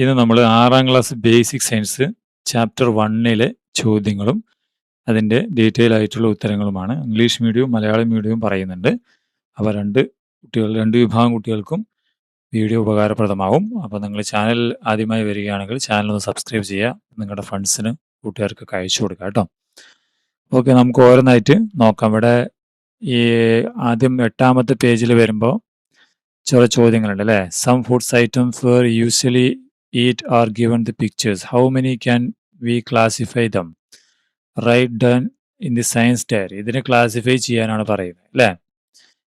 ഇത് നമ്മൾ 6ാം class basic science chapter 1 ചോദ്യങ്ങളും അതിൻ്റെ ഡീറ്റെയിൽ ആയിട്ടുള്ള ഉത്തരങ്ങളുമാണ്. ഇംഗ്ലീഷ് മീഡിയവും മലയാളം മീഡിയവും പറയുന്നുണ്ട്. അപ്പോൾ രണ്ട് വിഭാഗം കുട്ടികൾക്കും വീഡിയോ ഉപകാരപ്രദമാവും. അപ്പോൾ നിങ്ങൾ ചാനൽ ആദ്യമായി വരികയാണെങ്കിൽ ചാനൽ ഒന്ന് സബ്സ്ക്രൈബ് ചെയ്യുക. നിങ്ങളുടെ ഫ്രണ്ട്സിന് കൂട്ടുകാർക്കൊക്കെ അയച്ചു കൊടുക്കുക കേട്ടോ. ഓക്കെ, നമുക്ക് ഓരോന്നായിട്ട് നോക്കാം. ഇവിടെ ഈ ആദ്യം 8ാമത്തെ പേജിൽ വരുമ്പോൾ ചില ചോദ്യങ്ങളുണ്ട് അല്ലേ. Some foods items where usually eat are given the pictures. How many can we classify them? Write down in the science diary. ഇതിനെ ക്ലാസിഫൈ ചെയ്യാനാണ് പറയുന്നത് അല്ലേ.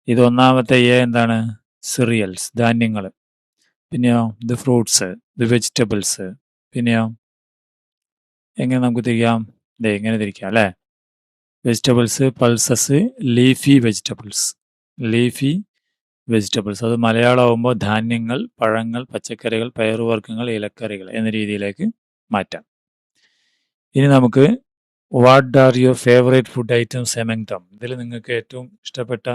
ഇത് ഒന്നാമത്തെ എന്താണ്? സിറിയൽസ്, ധാന്യങ്ങൾ. പിന്നെയോ ദ ഫ്രൂട്ട്സ്, ദ വെജിറ്റബിൾസ്. പിന്നെയോ എങ്ങനെ നമുക്ക് തിരിക്കാം? എങ്ങനെ തിരിക്കാം അല്ലേ. Vegetables, pulses, leafy vegetables. Leafy vegetables അത് മലയാളമാകുമ്പോൾ ധാന്യങ്ങൾ, പഴങ്ങൾ, പച്ചക്കറികൾ, പയറുവർഗ്ഗങ്ങൾ, ഇലക്കറികൾ എന്ന രീതിയിലേക്ക് മാറ്റാം. ഇനി നമുക്ക് what are your favourite food items among them. ഇതിൽ നിങ്ങൾക്ക് ഏറ്റവും ഇഷ്ടപ്പെട്ട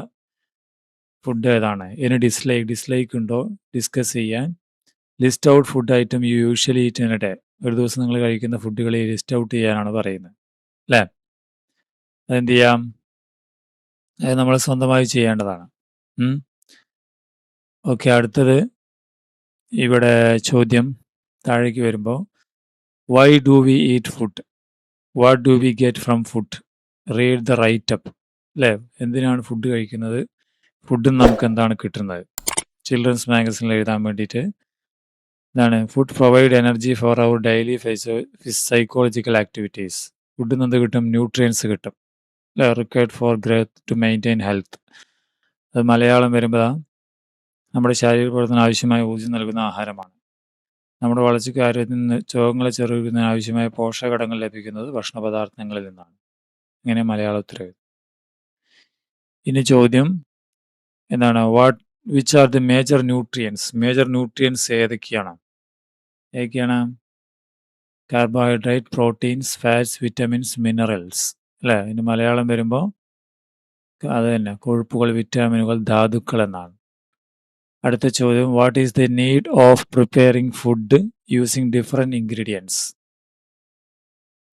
ഫുഡ് ഏതാണ്? ഇനി ഡിസ്ലൈക്ക് ഉണ്ടോ ഡിസ്കസ് ചെയ്യാൻ. List out food item you usually eat in A day. ഒരു ദിവസം നിങ്ങൾ കഴിക്കുന്ന ഫുഡുകൾ ലിസ്റ്റ് ഔട്ട് ചെയ്യാനാണ് പറയുന്നത് അല്ലേ. അതെന്ത് ചെയ്യാം? അത് നമ്മൾ സ്വന്തമായി ചെയ്യേണ്ടതാണ്. ഓക്കെ, അടുത്തത് ഇവിടെ ചോദ്യം താഴേക്ക് വരുമ്പോൾ why do we eat food, what do we get from food, read the write up അല്ലേ. എന്തിനാണ് ഫുഡ് കഴിക്കുന്നത്, ഫുഡിൽ നമുക്ക് എന്താണ് കിട്ടുന്നത്. ചിൽഡ്രൻസ് മാഗസിനിൽ എഴുതാൻ വേണ്ടിയിട്ട് എന്താണ്? Food provide energy for our daily psychological activities. ഫുഡിൽ നിന്ന് കിട്ടും, ന്യൂട്രിയൻസ് കിട്ടും അല്ലേ. Required for growth to maintain health. അത് മലയാളം വരുമ്പോൾ നമ്മുടെ ശാരീരിക പ്രവർത്തനം ആവശ്യമായ ഊർജ്ജം നൽകുന്ന ആഹാരമാണ്. നമ്മുടെ വളർച്ചയ്ക്ക് ആരോഗ്യത്തിന് രോഗങ്ങളെ ചെറുക്കുന്നതിന് ആവശ്യമായ പോഷകഘടകങ്ങൾ ലഭിക്കുന്നത് ഭക്ഷണപദാർത്ഥങ്ങളിൽ നിന്നാണ്. ഇങ്ങനെ മലയാള ഉത്തരവ്. ഇനി ചോദ്യം എന്താണ്? Which are the major nutrients. Major nutrients ഏതൊക്കെയാണ്? Carbohydrate, proteins, fats, vitamins, minerals അല്ലേ. ഇനി മലയാളം വരുമ്പോൾ അത് തന്നെ, കൊഴുപ്പുകൾ, വിറ്റാമിനുകൾ, ധാതുക്കൾ എന്നാണ്. അടുത്ത ചോദ്യം what is the need of preparing food using different ingredients.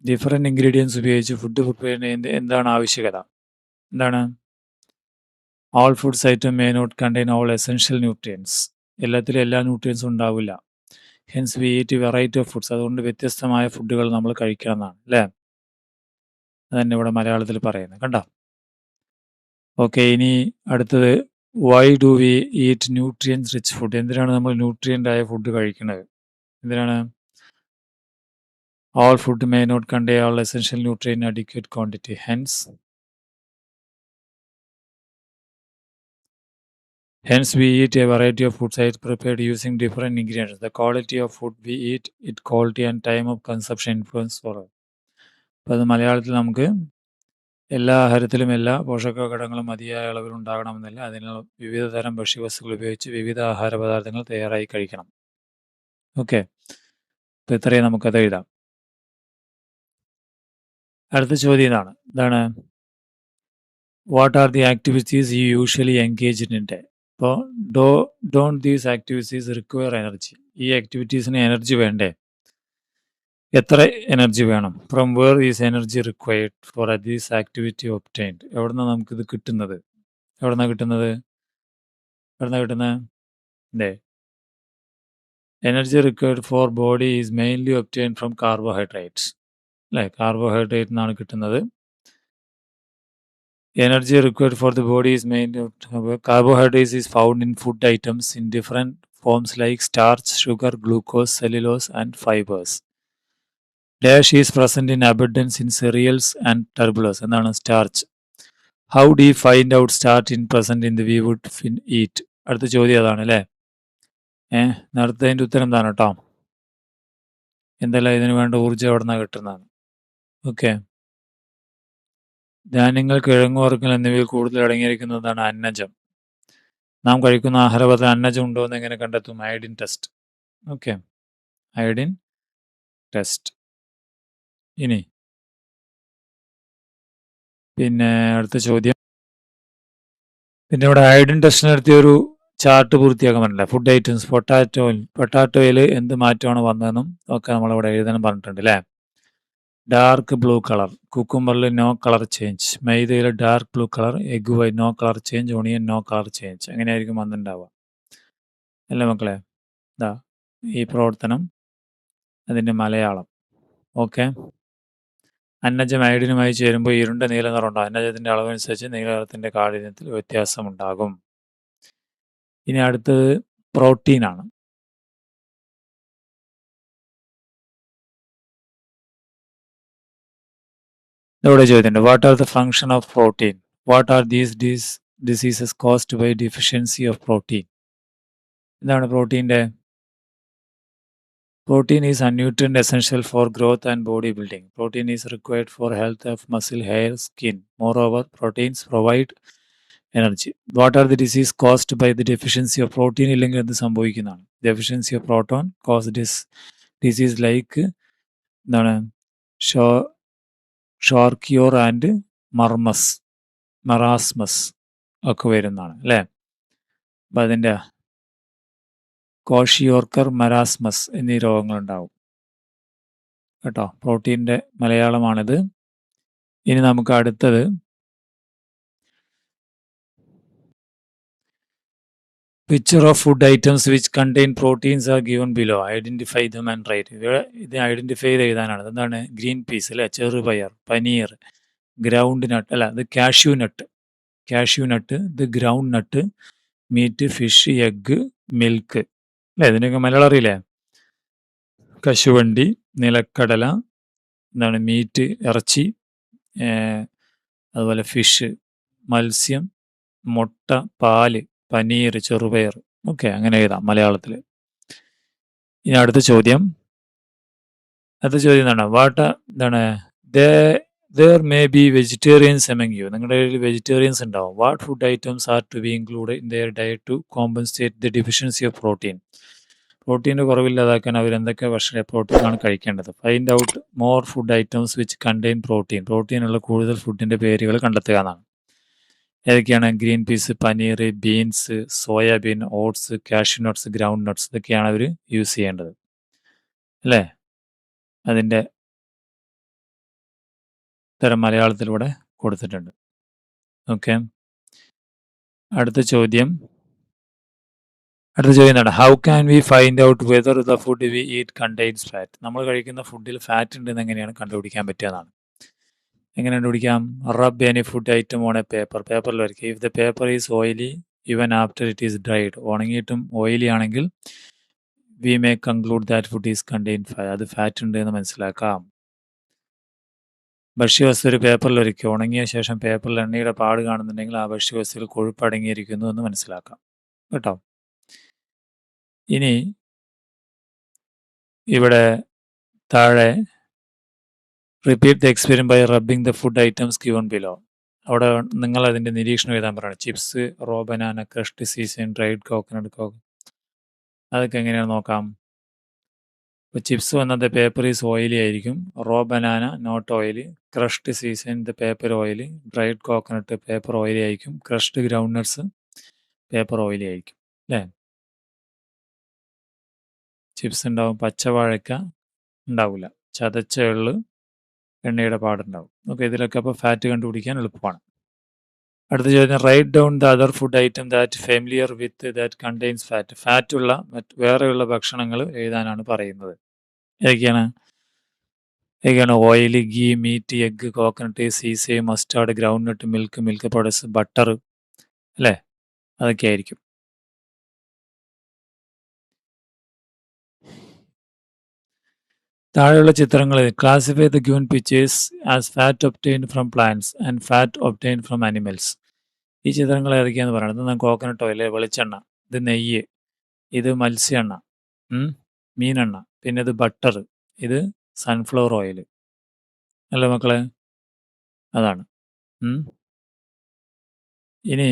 Different ingredients ഉപയോഗിച്ച് ഫുഡ് പ്രിപ്പയർ ചെയ്യുന്നത് എന്താണ് ആവശ്യകത? എന്താണ്? All foods item may not contain all essential nutrients. എല്ലാത്തിലും എല്ലാ ന്യൂട്രിയൻസും ഉണ്ടാവില്ല. Hence we eat variety of foods. അതുകൊണ്ട് വ്യത്യസ്തമായ ഫുഡുകൾ നമ്മൾ കഴിക്കണം എന്നാണ് അല്ലേ. അതന്നെ ഇവിടെ മലയാളത്തിൽ പറയുന്നത് കണ്ടോ. ഓക്കെ, ഇനി അടുത്തത് why do we eat nutrients rich food. എന്തിനാണ് നമ്മൾ ന്യൂട്രിയൻ്റ് ആയ ഫുഡ് കഴിക്കുന്നത്? എന്തിനാണ്? All food may not contain all essential nutrient adequate quantity. Hence we eat a variety of foods prepared using different ingredients. The quality of food we eat, its quality and time of consumption influence for us. അപ്പോൾ അത് മലയാളത്തിൽ നമുക്ക് എല്ലാ ആഹാരത്തിലും എല്ലാ പോഷകഘടകങ്ങളും മതിയായ അളവിൽ ഉണ്ടാകണമെന്നില്ല. അതിനുള്ള വിവിധ തരം ഭക്ഷ്യവസ്തുക്കൾ ഉപയോഗിച്ച് വിവിധ ആഹാര പദാർത്ഥങ്ങൾ തയ്യാറായി കഴിക്കണം. ഓക്കെ, അപ്പോൾ ഇത്രയും നമുക്കത് എഴുതാം. അടുത്ത ചോദ്യം എന്താണ്? What are the activities you usually engage in day. അപ്പോൾ don't these activities require energy. ഈ ആക്ടിവിറ്റീസിന് എനർജി വേണ്ടേ? എത്ര എനർജി വേണം? From where is energy required for these activity obtained. എവിടുന്നാണ് നമുക്കിത് കിട്ടുന്നത്? എവിടുന്നാണ് കിട്ടുന്നത്? Energy required for body is mainly obtained from carbohydrates അല്ലേ. കാർബോഹൈഡ്രേറ്റ് നിന്നാണ് കിട്ടുന്നത്. Energy required for the body is mainly carbohydrates is found in food items in different forms like starch, sugar, glucose, cellulose and fibers. Dash is present in abundance in cereals and tuberose. എന്താണ് starch? How do you find out starch in present in the we would eat? അടുത്ത ചോദ്യം അതാണ് അല്ലേ. നേരത്തെ ഉത്തരം എന്താണ് കേട്ടോ. എന്തെല്ലാം ഇതിന് വേണ്ട ഊർജ്ജം എവിടെ നിന്നാണ് കിട്ടുന്നതാണ്. ഓക്കെ, ധാന്യങ്ങൾ, കിഴങ്ങുവർഗ്ഗങ്ങൾ എന്നിവയിൽ കൂടുതൽ അടങ്ങിയിരിക്കുന്നതാണ് അന്നജം. നാം കഴിക്കുന്ന ആഹാരപദാർത്ഥം അന്നജം ഉണ്ടോ എന്ന് എങ്ങനെ കണ്ടെത്തും? Iodine test. Okay, iodine test. ഇനി പിന്നെ അടുത്ത ചോദ്യം. പിന്നെ ഇവിടെ അയഡിൻ ടെസ്റ്റ് നടത്തിയ ഒരു ചാർട്ട് പൂർത്തിയാക്കാൻ പറഞ്ഞില്ല. ഫുഡ് ഐറ്റംസ് പൊട്ടാറ്റോയിൽ എന്ത് മാറ്റമാണ് വന്നതെന്നും ഒക്കെ നമ്മളിവിടെ എഴുതാൻ പറഞ്ഞിട്ടുണ്ട് അല്ലേ? ഡാർക്ക് ബ്ലൂ കളർ, കുക്കുംബറിൽ നോ കളർ ചേഞ്ച്, മൈദയിൽ dark blue colour, egg white no colour change, onion no colour change. എങ്ങനെയായിരിക്കും വന്നിട്ടുണ്ടാവുക അല്ലേ മക്കളെ? ഇതാ ഈ പ്രവർത്തനം അതിൻ്റെ മലയാളം. ഓക്കെ. അന്നജം അയഡിനുമായി ചേരുമ്പോൾ ഇരുണ്ട നീല നിറമുണ്ടാകും. അന്നജത്തിൻ്റെ അളവനുസരിച്ച് നീലനിറത്തിൻ്റെ കാഠിന്യത്തിൽ വ്യത്യാസമുണ്ടാകും. ഇനി അടുത്തത് പ്രോട്ടീനാണ്. ഇവിടെ ചോദ്യമുണ്ട്. What are the function of protein? What are these diseases caused by deficiency of protein? എന്താണ് പ്രോട്ടീൻ്റെ? Protein is a nutrient essential for growth and body building. Protein is required for health of muscle, hair, skin. Moreover, proteins provide energy. What are the disease caused by the deficiency of protein? ഇല്ലെങ്കിൽ എന്ത് സംഭവിക്കുന്നതാണ്? Deficiency of protein cause disease like എന്താണ് ഷോർക്കിയോർ and മറാസ്മസ് ഒക്കെ വരുന്നതാണ് അല്ലേ? അപ്പം അതിൻ്റെ kwashiorkor, marasmus എന്നീ രോഗങ്ങളുണ്ടാവും കേട്ടോ. പ്രോട്ടീൻ്റെ മലയാളമാണിത്. ഇനി നമുക്ക് അടുത്തത് picture of food items which contain proteins are given below. Identify them and write. ഇത് ഐഡൻറ്റിഫൈ ചെയ്ത് എഴുതാനാണ്. എന്താണ്? ഗ്രീൻ പീസ് അല്ലേ, ചെറുപയർ, പനീർ, ഗ്രൗണ്ട് നട്ട് അല്ല ഇത് കാഷ്യൂ നട്ട്, ഇത് ഗ്രൗണ്ട് നട്ട്, മീറ്റ്, ഫിഷ്, എഗ്ഗ്, മിൽക്ക് അല്ലേ? ഇതിനൊക്കെ മലയാളം അറിയില്ലേ? കശുവണ്ടി, നിലക്കടല, എന്താണ് മീറ്റ്, ഇറച്ചി, അതുപോലെ ഫിഷ്, മത്സ്യം, മുട്ട, പാല്, പനീർ, ചെറുപയർ. ഓക്കെ, അങ്ങനെ എഴുതാം മലയാളത്തിൽ. ഇനി അടുത്ത ചോദ്യം എന്താണ്? There may be vegetarians among you. നിങ്ങളുടെ കയ്യിൽ വെജിറ്റേറിയൻസ് ഉണ്ടാവും. What food items are to be included in their diet to compensate the deficiency of protein? പ്രോട്ടീൻ്റെ കുറവില്ലാതാക്കാൻ അവർ എന്തൊക്കെ പ്രോട്ടീനാണ് കഴിക്കേണ്ടത്? Find out more food items which contain പ്രോട്ടീനുള്ള കൂടുതൽ ഫുഡിൻ്റെ പേരുകൾ കണ്ടെത്തുക എന്നാണ്. ഏതൊക്കെയാണ്? Green peas, paneer, beans, soybean, oats, cashew nuts, ground nuts. ഇതൊക്കെയാണ് അവർ യൂസ് ചെയ്യേണ്ടത് അല്ലേ? അതിൻ്റെ ഉത്തരം മലയാളത്തിലൂടെ കൊടുത്തിട്ടുണ്ട്. ഓക്കെ. അടുത്ത ചോദ്യം എന്താണ്? How can we find out whether the food we eat contains fat? നമ്മൾ കഴിക്കുന്ന ഫുഡിൽ ഫാറ്റ് ഉണ്ടെന്ന് എങ്ങനെയാണ് കണ്ടുപിടിക്കാൻ പറ്റുന്നതാണ്? എങ്ങനെ കണ്ടുപിടിക്കാം? Rub any food item on a പേപ്പറിൽ വരയ്ക്കുക. If the paper is oily even after it is dried. ഉണങ്ങിയിട്ടും ഓയിലി ആണെങ്കിൽ we may conclude that food is contain fat. അത് ഫാറ്റ് ഉണ്ട് എന്ന് മനസ്സിലാക്കാം. ഭക്ഷ്യവസ്തു ഒരു പേപ്പറിൽ വരയ്ക്കുക. ഉണങ്ങിയ ശേഷം പേപ്പറിൽ എണ്ണയുടെ പാട് കാണുന്നുണ്ടെങ്കിൽ ആ ഭക്ഷ്യവസ്തുവിൽ കൊഴുപ്പ് അടങ്ങിയിരിക്കുന്നു എന്ന് മനസ്സിലാക്കാം കേട്ടോ. ഇനി ഇവിടെ താഴെ repeat the experience by rubbing the food items given below. അവിടെ നിങ്ങൾ അതിൻ്റെ നിരീക്ഷണം എഴുതാൻ പറയണം. Chips, raw banana, crushed season, dried coconut. അതൊക്കെ എങ്ങനെയാണ് നോക്കാം. ഇപ്പോൾ ചിപ്സ് വന്നത് പേപ്പർ ഈസ് ഓയിലി ആയിരിക്കും. Raw banana not oily. Crushed season the paper oily. Dried coconut paper oily ആയിരിക്കും. Crushed ground nuts paper oily ആയിരിക്കും അല്ലേ? ചിപ്സ് ഉണ്ടാവും, പച്ചവാഴക്ക ഉണ്ടാവില്ല, ചതച്ച എള്ള്, എണ്ണയുടെ പാടുണ്ടാവും. ഓക്കെ, ഇതിലൊക്കെ അപ്പോൾ ഫാറ്റ് കണ്ടുപിടിക്കാൻ എളുപ്പമാണ്. അടുത്ത ചോദ്യം, write down the other food item that familiar with that contains fat. ഫാറ്റുള്ള വേറെയുള്ള ഭക്ഷണങ്ങൾ എഴുതാനാണ് പറയുന്നത്. ഏതൊക്കെയാണ്? Oil, ghee, meat, egg, coconut, sesame, mustard, ground nut, milk products, butter അല്ലേ? അതൊക്കെ ആയിരിക്കും. താഴെയുള്ള ചിത്രങ്ങൾ classify the given pictures as fat obtained from plants and fat obtained from animals. ഈ ചിത്രങ്ങൾ ഏതൊക്കെയാന്ന് പറയുന്നത്? ഇത് കോക്കനട്ട് ഓയിൽ, വെളിച്ചെണ്ണ, ഇത് നെയ്യ്, ഇത് മത്സ്യ എണ്ണ, മീനെണ്ണ, പിന്നെ ഇത് ബട്ടർ, ഇത് സൺഫ്ലവർ ഓയിൽ അല്ലേ മക്കളെ? അതാണ്. ഇനി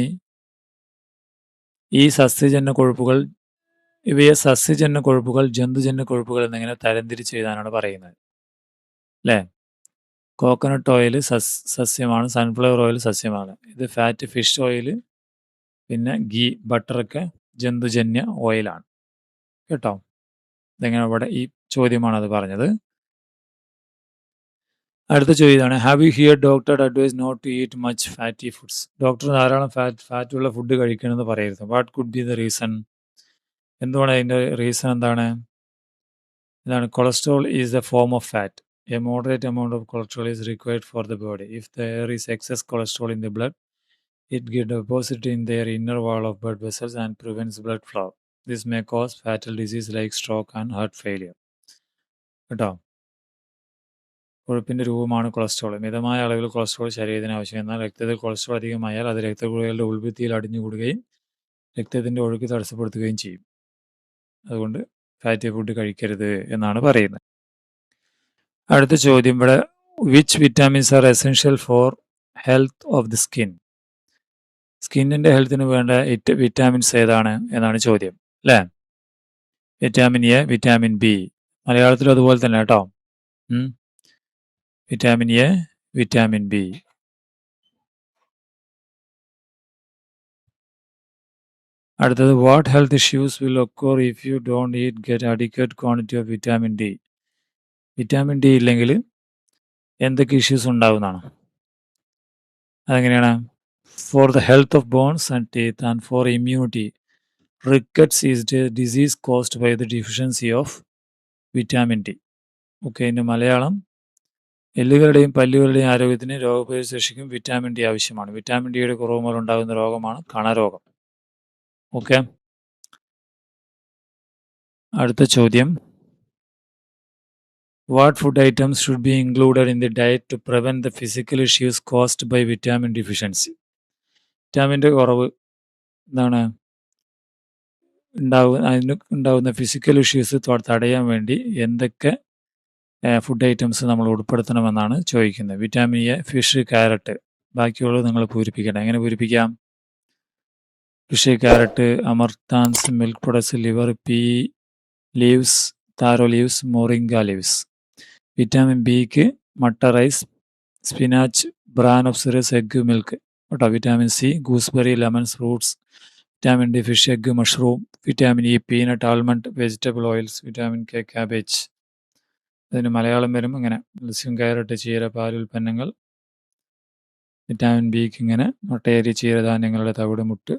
ഈ സസ്യജന്യ കൊഴുപ്പുകൾ, ഇവയെ സസ്യജന്യ കൊഴുപ്പുകൾ, ജന്തുജന്യ കൊഴുപ്പുകൾ എന്നിങ്ങനെ തരംതിരിച്ച് എഴുതാനാണ് പറയുന്നത് അല്ലേ? കോക്കനട്ട് ഓയിൽ സസ്യമാണ്, സൺഫ്ലവർ ഓയിൽ സസ്യമാണ്. ഇത് ഫാറ്റ് ഫിഷ് ഓയിൽ, പിന്നെ ഗീ, ബട്ടറൊക്കെ ജന്തുജന്യ ഓയിലാണ്. കേട്ടോ? ഇതെങ്ങനെ ഇവിടെ ഈ ചോദ്യമാണ് അത് പറഞ്ഞത്. അടുത്ത ചോദ്യം ഇതാണ്. Have you hear doctor advise not to eat much fatty foods? Doctor ധാരാളം ഫാറ്റുള്ള ഫുഡ് കഴിക്കണമെന്ന് പറയരുത്. What could be the reason? എന്തുകൊണ്ട് അതിൻ്റെ റീസൺ എന്താണ്? ഇതാണ് cholesterol is a form of fat. A moderate amount of cholesterol is required for the body. If there is excess cholesterol in the blood, it gets deposited in their inner wall of blood vessels and prevents blood flow. This may cause fatal disease like stroke and heart failure. കേട്ടോ? കൊഴുപ്പിൻ്റെ രൂപമാണ് cholesterol. മിതമായ അളവിൽ cholesterol ശരീരത്തിന് ആവശ്യം. എന്നാൽ രക്തത്തിൽ cholesterol അധികമായാൽ അത് രക്തക്കുഴലുകളുടെ ഉൾഭിത്തിയിൽ അടിഞ്ഞുകൂടുകയും രക്തത്തിൻ്റെ ഒഴുക്ക് തടസ്സപ്പെടുത്തുകയും ചെയ്യും. അതുകൊണ്ട് ഫാറ്റി ഫുഡ് കഴിക്കരുത് എന്നാണ് പറയുന്നത്. അടുത്ത ചോദ്യം ഇവിടെ, which vitamins are essential for health of the skin? സ്കിന്നിൻ്റെ ഹെൽത്തിന് വേണ്ട വിറ്റാമിൻസ് ഏതാണ് എന്നാണ് ചോദ്യം, അല്ലേ? Vitamin A, vitamin B. മലയാളത്തിലും അതുപോലെ തന്നെ കേട്ടോ. Vitamin A, vitamin B. അടുത്തത്, what health issues will occur if you don't get adequate quantity of vitamin D? Vitamin D ഇല്ലെങ്കിൽ എന്തൊക്കെ ഇഷ്യൂസ് ഉണ്ടാവുന്നതാണ്? അതെങ്ങനെയാണ്? For the health of bones and teeth and for immunity, rickets is a disease caused by the deficiency of vitamin D. Okay, ഇനി മലയാളം, എല്ലുകളുടെയും പല്ലുകളുടെയും ആരോഗ്യത്തിന് രോഗപ്രതിരോധശേഷിക്കും vitamin D ആവശ്യമാണ്. വിറ്റാമിൻ ഡിയുടെ കുറവ് മൂലം ഉണ്ടാകുന്ന രോഗമാണ് കണരോഗം. ഓക്കെ, അടുത്ത ചോദ്യം, what food items should be included in the diet to prevent the physical issues caused by vitamin deficiency? വിറ്റാമിൻ്റെ കുറവ് എന്താണ് അതിന് ഉണ്ടാകുന്ന ഫിസിക്കൽ ഇഷ്യൂസ് തടയാൻ വേണ്ടി എന്തൊക്കെ ഫുഡ് ഐറ്റംസ് നമ്മൾ ഉൾപ്പെടുത്തണമെന്നാണ് ചോദിക്കുന്നത്. Vitamin A, fish, carrot. ബാക്കിയുള്ളത് നിങ്ങൾ പൂരിപ്പിക്കണം. എങ്ങനെ പൂരിപ്പിക്കാം? Fish, carrot, amaranths, milk products, liver, pea leaves, taro leaves, moringa leaves. Vitamin ബിക്ക് matta, rice, spinach, bran of cereals, egg, milk കേട്ടോ. Vitamin C, gooseberry, lemons, fruits. Vitamin D, fish, egg, mushroom. Vitamin E, peanut, almond, vegetable oils. Vitamin K, cabbage. അതിന് മലയാളം വരും ഇങ്ങനെ: മത്സ്യം, carrot, ചീര, പാലുൽപ്പന്നങ്ങൾ. Vitamin ബിക്ക് ഇങ്ങനെ മുട്ടയരി, ചീരധാന്യങ്ങളുടെ തവിട്, മുട്ട,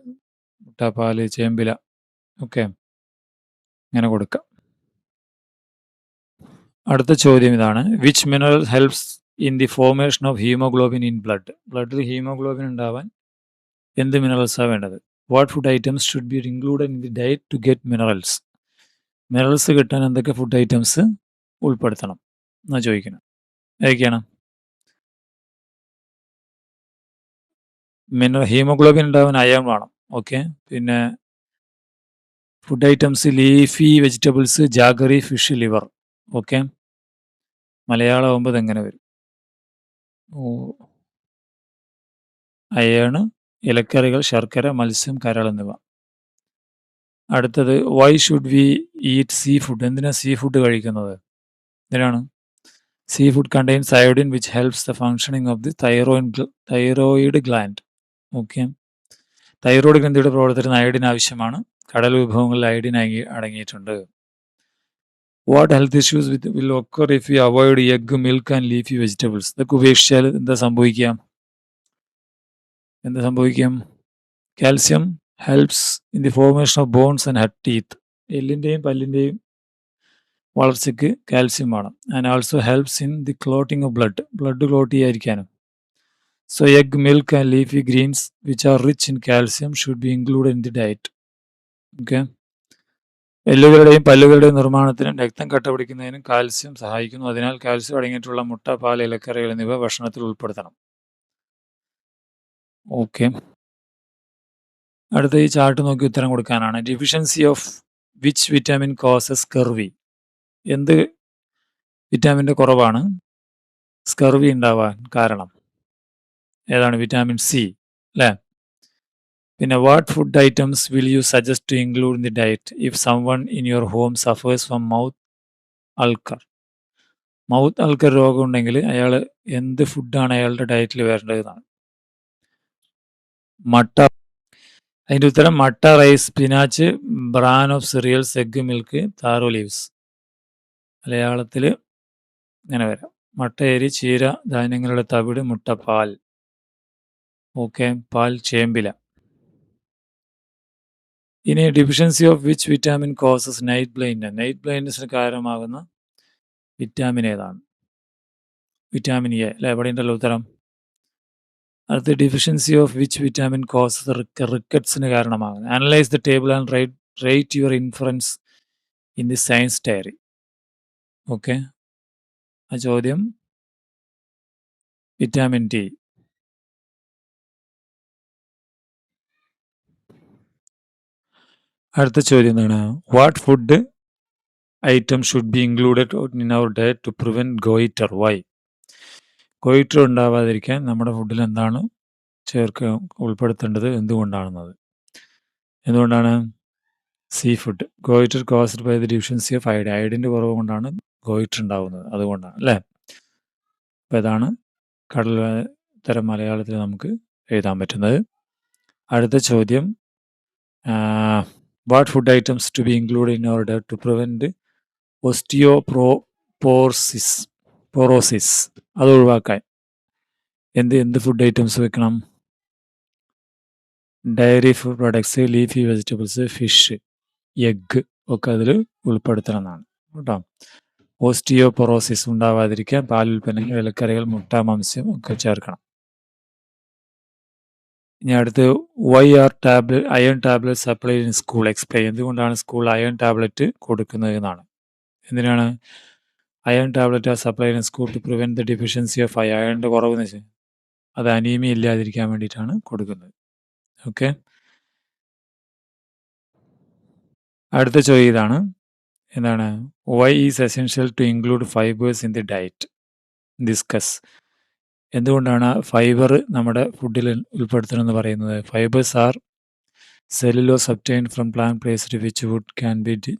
പാല്, ചേമ്പില. ഓക്കെ, ഇങ്ങനെ കൊടുക്കാം. അടുത്ത ചോദ്യം ഇതാണ്. Which mineral helps in the formation of haemoglobin in blood? ബ്ലഡിൽ ഹീമോഗ്ലോബിൻ ഉണ്ടാവാൻ എന്ത് മിനറൽസാണ് വേണ്ടത്? What food items should be included in the diet to get minerals? Minerals കിട്ടാൻ എന്തൊക്കെ ഫുഡ് ഐറ്റംസ് ഉൾപ്പെടുത്തണം എന്നാ ചോദിക്കണം. ഏതൊക്കെയാണ്? ഹീമോഗ്ലോബിൻ ഉണ്ടാവാൻ അയൺ വേണം. ഓക്കെ, പിന്നെ food items leafy vegetables, jaggery, fish, liver. Okay, Malayalam ആകുമ്പോൾ ഇതെങ്ങനെ വരും? അയൺ, ഇലക്കറികൾ, ശർക്കര, മത്സ്യം, കരൾ എന്നിവ. അടുത്തത്, why should we eat sea food? എന്തിനാ സീ ഫുഡ് കഴിക്കുന്നത്? ഇതിനാണ്. Sea food contains iodine which helps the functioning of the thyroid gland. Okay, thyroid ഗ്രന്ഥിയുടെ പ്രവർത്തനത്തിന് അയോഡിൻ ആവശ്യമാണ്. കടൽ വിഭവങ്ങളിൽ അയോഡിൻ അടങ്ങിയിട്ടുണ്ട്. What health issues will occur if you avoid egg, milk and leafy vegetables? ഇതൊക്കെ ഉപേക്ഷിച്ചാൽ എന്താ സംഭവിക്കാം? Calcium helps in the formation of bones and head teeth. എല്ലിൻ്റെയും പല്ലിൻ്റെയും വളർച്ചയ്ക്ക് കാൽസ്യം വേണം. And also helps in the clotting of blood clot ചെയ്യാതിരിക്കാനും. So egg, milk and leafy greens which are rich in calcium should be included in the diet. Okay, എല്ലുകളുടെയും പല്ലുകളുടെയും നിർമ്മാണത്തിനും രക്തം കട്ടപിടിക്കുന്നതിനും calcium സഹായിക്കുന്നു. അതിനാൽ കാൽസ്യം അടങ്ങിയിട്ടുള്ള മുട്ട, പാൽ, ഇലക്കറികൾ എന്നിവ ഭക്ഷണത്തിൽ ഉൾപ്പെടുത്തണം. ഓക്കെ, അടുത്ത ഈ ചാർട്ട് നോക്കി ഉത്തരം കൊടുക്കാനാണ്. Deficiency of which vitamin causes scurvy? എന്ത് വിറ്റാമിൻ്റെ കുറവാണ് സ്കർവി ഉണ്ടാവാൻ കാരണം? ഏതാണ്? വിറ്റാമിൻ സി, അല്ലേ? പിന്നെ what food items will you suggest to include in the diet if someone in your home suffers from mouth ulcer? Mouth ulcer രോഗം ഉണ്ടെങ്കിൽ അയാൾ എന്ത് ഫുഡാണ് അയാളുടെ ഡയറ്റിൽ വരേണ്ടതെന്നാണ്. മട്ട, അതിൻ്റെ ഉത്തരം matta, rice, spinach, bran of cereals, egg, milk, taro leaves. മലയാളത്തിൽ ഇങ്ങനെ വരാം: മട്ട, അരി, ചീര, ധാന്യങ്ങളുടെ തവിട്, മുട്ട, പാൽ. ഓക്കെ, പാൽ ചേമ്പില. ഇനി deficiency of which vitamin causes night blindness? Night ബ്ലൈൻഡ്നസിന് കാരണമാകുന്ന വിറ്റാമിൻ ഏതാണ്? വിറ്റാമിൻ എ അല്ലേ? എവിടെ ഉണ്ടല്ലോ ഉത്തരം. അടുത്ത deficiency of which vitamin causes റിക്കറ്റ്സിന് കാരണമാകുന്നത്? Analyse the table and rate your inference in the science diary. Okay, ആ ചോദ്യം വിറ്റാമിൻ ടി. അടുത്ത ചോദ്യം എന്താണ്? What food item should be included in our diet to prevent goitre? Why? Goitre ഉണ്ടാവാതിരിക്കാൻ നമ്മുടെ ഫുഡിൽ എന്താണ് ഉൾപ്പെടുത്തേണ്ടത്? എന്തുകൊണ്ടാണ്? Sea food. Goitre caused by the deficiency of iodine. അയഡിൻ്റെ കുറവ് കൊണ്ടാണ് ഗോയിറ്റർ ഉണ്ടാകുന്നത്, അതുകൊണ്ടാണ് അല്ലേ? അപ്പോൾ ഇതാണ് കടൽ തരം മലയാളത്തിൽ നമുക്ക് എഴുതാൻ പറ്റുന്നത്. അടുത്ത ചോദ്യം, what food items to be include in order to prevent porosis? അത് ഒഴിവാക്കാൻ എന്ത് ഫുഡ് ഐറ്റംസ് വെക്കണം? Dairy food products, leafy vegetables, fish, egg ഒക്കെ അതിൽ ഉൾപ്പെടുത്തണം എന്നാണ് കേട്ടോ. ഓസ്റ്റിയോപൊറോസിസ് ഉണ്ടാവാതിരിക്കാൻ പാലുൽപ്പന്നങ്ങൾ, ഇലക്കറികൾ, മുട്ട, മത്സ്യം ഒക്കെ ചേർക്കണം. ഇനി അടുത്ത്, why are iron tablet supply in school? Explain. എന്തുകൊണ്ടാണ് സ്കൂൾ അയൺ ടാബ്ലറ്റ് കൊടുക്കുന്നത് എന്നാണ്? എന്തിനാണ് iron tablet are supply in school? To prevent the deficiency of അയണിൻ്റെ കുറവെന്ന് വെച്ചാൽ അത് അനീമിയ ഇല്ലാതിരിക്കാൻ വേണ്ടിയിട്ടാണ് കൊടുക്കുന്നത്. ഓക്കെ, അടുത്ത ചോദ്യം ഇതാണ്. എന്താണ്? Why is essential to include fibres in the diet? Discuss. എന്തുകൊണ്ടാണ് ഫൈബർ നമ്മുടെ ഫുഡിൽ ഉൾപ്പെടുത്തണമെന്ന് പറയുന്നത്? Fibres are cellulose obtained from plant based which would can be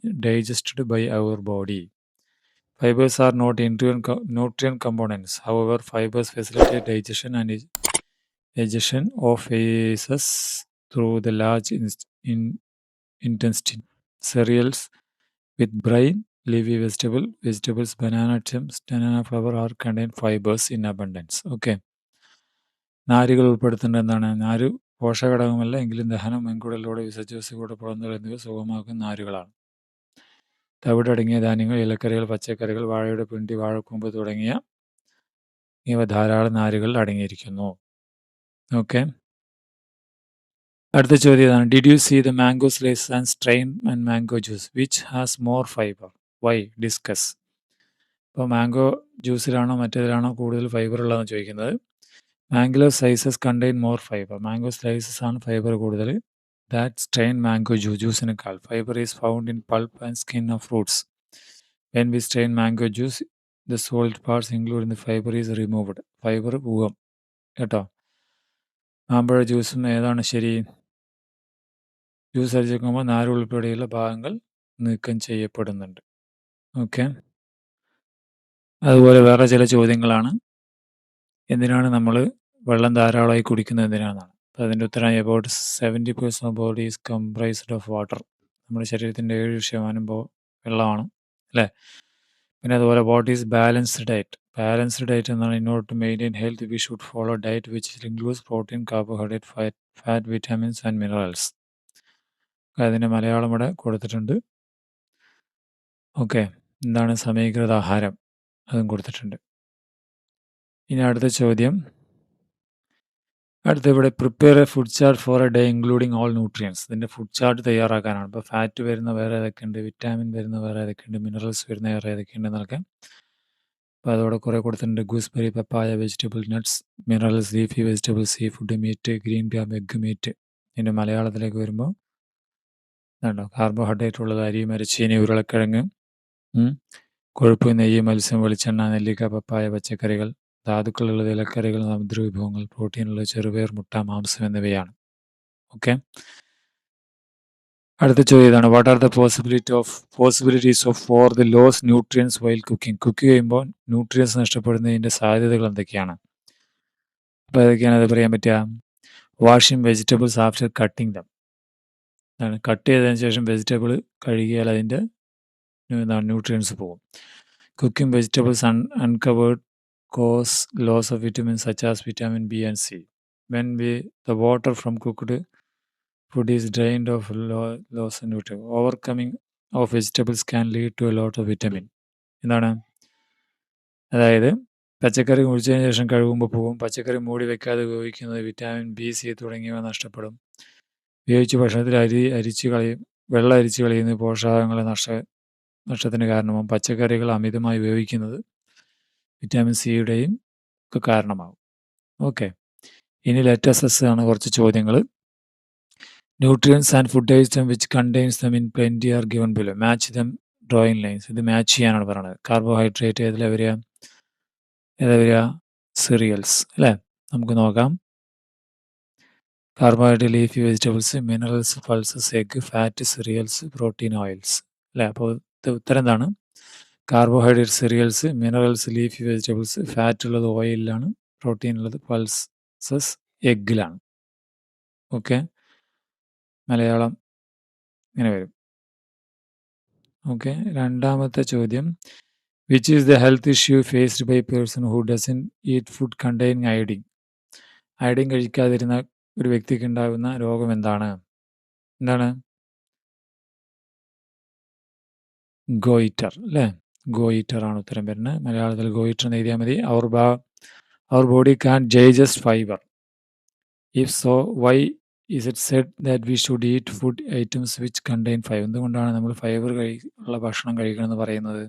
digested by our body. Fibers are not nutrient components. However, fibers facilitate digestion and egestion of feces through the large intestine. Cereals with brain, leafy vegetables, banana chips, banana flour are contain fibers in abundance. Okay. നാരുകൾ ഉൾപ്പെടുത്തേണ്ടത് എന്താണ്? നാര് പോഷകഘടകമല്ല, എങ്കിലും ദഹനം, മെൻകുടലിലൂടെ വിസർജ്ജനത്തിലൂടെ പുറന്തള്ളൽ എന്നിവ സുഗമമാക്കുന്ന നാരുകളാണ്. തവിടടങ്ങിയ ധാന്യങ്ങൾ, ഇലക്കറികൾ, പച്ചക്കറികൾ, വാഴയുടെ പിണ്ടി, വാഴക്കൂമ്പ് തുടങ്ങിയ ഇവ ധാരാളം നാരുകൾ അടങ്ങിയിരിക്കുന്നു. ഓക്കെ, അടുത്ത ചോദ്യം ഇതാണ്. Did you see the mango slice and strain and mango juice which has more fibre? Why? Discuss. ഇപ്പോൾ മാംഗോ ജ്യൂസിലാണോ മറ്റേതിലാണോ കൂടുതൽ ഫൈബർ ഉള്ളതെന്ന് ചോദിക്കുന്നത്. Mango slices contain more fibre. Mango slices ആണ് ഫൈബർ കൂടുതൽ. ദാറ്റ് സ്ട്രെയിൻ മാംഗോ ജ്യൂസിനേക്കാൾ. Fibre is found in pulp and skin of fruits. When we strain mango juice the salt parts including the fibre is removed. Fibre പോകാം കേട്ടോ. മാമ്പഴ ജ്യൂസും ഏതാണ് ശരി? Juice അരിച്ചെടുക്കുമ്പോൾ നാര് ഉൾപ്പെടെയുള്ള ഭാഗങ്ങൾ നീക്കം ചെയ്യപ്പെടുന്നുണ്ട്. ഓക്കെ, അതുപോലെ വേറെ ചില ചോദ്യങ്ങളാണ്. എന്തിനാണ് നമ്മൾ വെള്ളം ധാരാളമായി കുടിക്കുന്നത് എന്തിനാണെന്നാണ്? അപ്പോൾ അതിൻ്റെ ഉത്തരം about 70% of body is comprised of water. നമ്മുടെ ശരീരത്തിൻ്റെ 7% വെള്ളമാണ് അല്ലേ? പിന്നെ അതുപോലെ what is balanced diet? Balanced diet എന്നാണ്. In order to maintain health we should follow diet which includes protein, carbohydrate, fat, vitamins and minerals. അതിൻ്റെ മലയാളം ഇവിടെ കൊടുത്തിട്ടുണ്ട്. ഓക്കെ, എന്താണ് സമീകൃത ആഹാരം? അതും കൊടുത്തിട്ടുണ്ട്. ഇനി അടുത്ത ചോദ്യം, ഇവിടെ prepare a food chart for a day including all nutrients. ഇതിൻ്റെ ഫുഡ് ചാർട്ട് തയ്യാറാക്കാനാണ്. ഇപ്പോൾ ഫാറ്റ് വരുന്ന വേറെ ഏതൊക്കെയുണ്ട്, വിറ്റാമിൻ വരുന്ന വേറെ ഏതൊക്കെയുണ്ട്, മിനറൽസ് വരുന്ന വേറെ ഏതൊക്കെയുണ്ട് എന്നൊക്കെ. അപ്പോൾ അതോടെ കുറേ കൊടുത്തിട്ടുണ്ട്. Gooseberry, papaya, vegetable, nuts, minerals, leafy vegetable, sea food, meat, green gram, egg meat. ഇതിൻ്റെ മലയാളത്തിലേക്ക് വരുമ്പോൾ ഇതുണ്ടോ, കാർബോഹൈഡ്രേറ്റ് ഉള്ളത് അരി, മരച്ചീനി, ഉരുളക്കിഴങ്ങ്, കൊഴുപ്പ്, നെയ്യ്, മത്സ്യം, വെളിച്ചെണ്ണ, നെല്ലിക്ക, പപ്പായ, പച്ചക്കറികൾ. ധാതുക്കളുള്ളത് ഇലക്കറികൾ, സമുദ്ര വിഭവങ്ങൾ. പ്രോട്ടീനുള്ളത് ചെറുപയർ, മുട്ട, മാംസം എന്നിവയാണ്. ഓക്കെ, അടുത്ത ചോദ്യം ഇതാണ്. What are the possibilities of for the loss nutrients while cooking? Cook ചെയ്യുമ്പോൾ ന്യൂട്രിയൻസ് നഷ്ടപ്പെടുന്നതിൻ്റെ സാധ്യതകൾ എന്തൊക്കെയാണ്? അപ്പോൾ ഏതൊക്കെയാണ് അത് പറയാൻ പറ്റുക? Washing vegetables after cutting them. Cut ചെയ്തതിന് ശേഷം വെജിറ്റബിൾ കഴുകിയാൽ അതിൻ്റെ ന്യൂട്രിയൻസ് പോകും. Cooking vegetables uncovered cause loss of vitamins such as vitamin B and C. When the water from cooked food is drained of loss of nutrients, overcoming of vegetables can lead to a lot of vitamin. എന്താണ്? അതായത് പച്ചക്കറി മുറിച്ചതിന് ശേഷം കഴുകുമ്പോൾ പോകും. പച്ചക്കറി മൂടി വെക്കാതെ ഉപയോഗിക്കുന്നത് വിറ്റാമിൻ ബി, സി തുടങ്ങിയവ നഷ്ടപ്പെടും. ഉപയോഗിച്ച ഭക്ഷണത്തിൽ വെള്ളം അരിച്ചു കളയുന്നത് പോഷകാഹാരങ്ങളെ നഷ്ടത്തിന് കാരണമാകും. പച്ചക്കറികൾ അമിതമായി ഉപയോഗിക്കുന്നത് വിറ്റാമിൻ സിയുടെയും ഒക്കെ കാരണമാകും. ഓക്കെ, ഇനി ലെറ്റസസ് ആണ് കുറച്ച് ചോദ്യങ്ങൾ. Nutrients and food item which contains them in plenty are given below. Match them drawing lines. ഇത് മാച്ച് ചെയ്യാനാണ് പറയുന്നത്. കാർബോഹൈഡ്രേറ്റ് ഏതാ വരിക? സിറിയൽസ് അല്ലേ? നമുക്ക് നോക്കാം. Carbohydrate, leafy vegetables, minerals, pulses, egg, fat, cereals, protein, oils അല്ലേ? അപ്പോൾ ഉത്തരം എന്താണ്? Carbohydrate cereals, minerals leafy vegetables, fat ഉള്ളത് ഓയിലിലാണ്, പ്രോട്ടീൻ ഉള്ളത് പൾസസ് എഗ്ഗിലാണ്. ഓക്കെ, മലയാളം ഇങ്ങനെ വരും. ഓക്കെ, രണ്ടാമത്തെ ചോദ്യം. Which is the health issue faced by person who doesn't eat food containing iodine. Iodine കഴിക്കാതിരുന്ന ഒരു വ്യക്തിക്ക് ഉണ്ടാകുന്ന രോഗം എന്താണ്? ഗോയിറ്റർ അല്ലേ? ഗോയിറ്റർ ആണ് ഉത്തരം വരുന്നത്. മലയാളത്തിൽ ഗോയിറ്റർ എന്ന് എഴുതിയാൽ മതി. അവർ body can digest fibre. If so why is it said that we should eat food items which contain fibre. എന്തുകൊണ്ടാണ് നമ്മൾ ഫൈബർ ഉള്ള ഭക്ഷണം കഴിക്കണമെന്ന് പറയുന്നത്?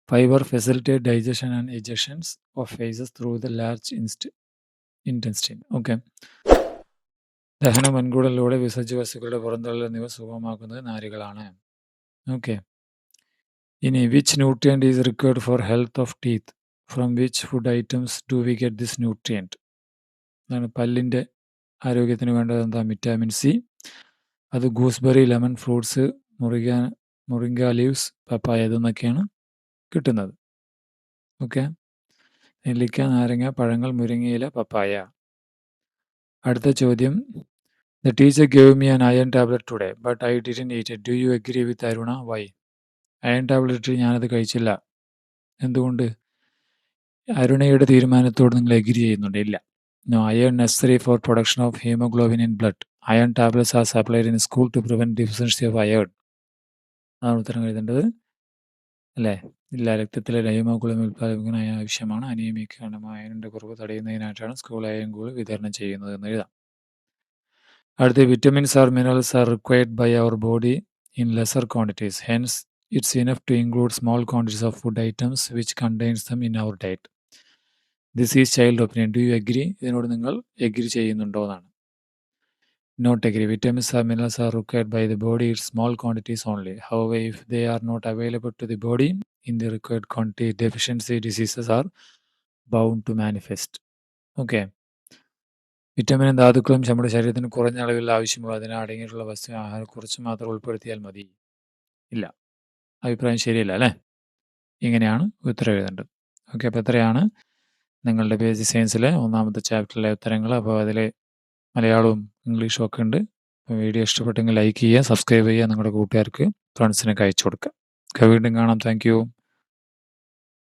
Fibre facilitate digestion and ejections of faeces through the large intestine. Okay, ദഹനം വൻകുടലിലൂടെ വിസർജ്യ വസ്തുക്കളുടെ പുറന്തള്ളൽ എന്നിവ സുഗമമാക്കുന്നത് നാരുകളാണ്. ഓക്കെ, ഇനി which nutrient is required for health of teeth. From which food items do we get this nutrient. അതാണ് പല്ലിൻ്റെ ആരോഗ്യത്തിന് വേണ്ടത്. എന്താ? Vitamin C. അത് gooseberry, lemon, fruits, moringa leaves, papaya ഇതെന്നൊക്കെയാണ് കിട്ടുന്നത്. ഓക്കെ, നെല്ലിക്ക, നാരങ്ങ, പഴങ്ങൾ, മുരിങ്ങയില, പപ്പായ. അടുത്ത ചോദ്യം. The teacher gave me an iron tablet today but I didn't eat it. Do you agree with Aruna? Why? Iron tablet ഞാനത് കഴിച്ചില്ല. എന്തുകൊണ്ട്? അരുണയുടെ തീരുമാനത്തോട് നിങ്ങൾ എഗ്രി ചെയ്യുന്നുണ്ട്? ഇല്ല. No, iron necessary for production of hemoglobin in blood. Iron tablets are supplied in school to prevent deficiency of iron. അതാണ് ഉത്തരം എഴുതേണ്ടത് അല്ലേ? ഇല്ല, രക്തത്തിലെ ഹീമോഗ്ലോബിൻ ഉൽപ്പാദിപ്പിക്കാൻ ആവശ്യമാണ്. അനീമിയയ്ക്ക് കാരണം അയണിൻ്റെ കുറവ് തടയുന്നതിനായിട്ടാണ് സ്കൂൾ അയൺ കൂൾ വിതരണം ചെയ്യുന്നത് എന്ന് എഴുതാം. അടുത്ത, vitamins are minerals are required by our body in lesser quantities. Hence it's enough to include small quantities of food items which contains them in our diet. This is child opinion. Do you agree? ഇതിനോട് നിങ്ങൾ agree ചെയ്യുന്നുണ്ടോ എന്നാണ്. Not agree. Vitamins are minerals are required by the body in small quantities only. However if they are not available to the body in the required quantity, deficiency diseases are bound to manifest. Okay, വിറ്റമിനും ധാതുക്കളും നമ്മുടെ ശരീരത്തിന് കുറഞ്ഞ അളവിൽ ആവശ്യമുള്ള അതിന് അടങ്ങിയിട്ടുള്ള വസ്തു ആഹാരം കുറച്ച് മാത്രം ഉൾപ്പെടുത്തിയാൽ മതി. ഇല്ല, അഭിപ്രായം ശരിയല്ല അല്ലേ? ഇങ്ങനെയാണ് ഉത്തരം എഴുതേണ്ടത്. ഓക്കെ, അപ്പോൾ എത്രയാണ് നിങ്ങളുടെ ബേസിക് സയൻസിലെ ഒന്നാമത്തെ ചാപ്റ്ററിലെ ഉത്തരങ്ങൾ. അപ്പോൾ അതിൽ മലയാളവും ഇംഗ്ലീഷും ഒക്കെ ഉണ്ട്. അപ്പോൾ വീഡിയോ ഇഷ്ടപ്പെട്ടെങ്കിൽ ലൈക്ക് ചെയ്യുക, സബ്സ്ക്രൈബ് ചെയ്യുക, നിങ്ങളുടെ കൂട്ടുകാർക്ക് ഫ്രണ്ട്സിനൊക്കെ അയച്ചു കൊടുക്കുക. വീണ്ടും കാണാം. Thank you.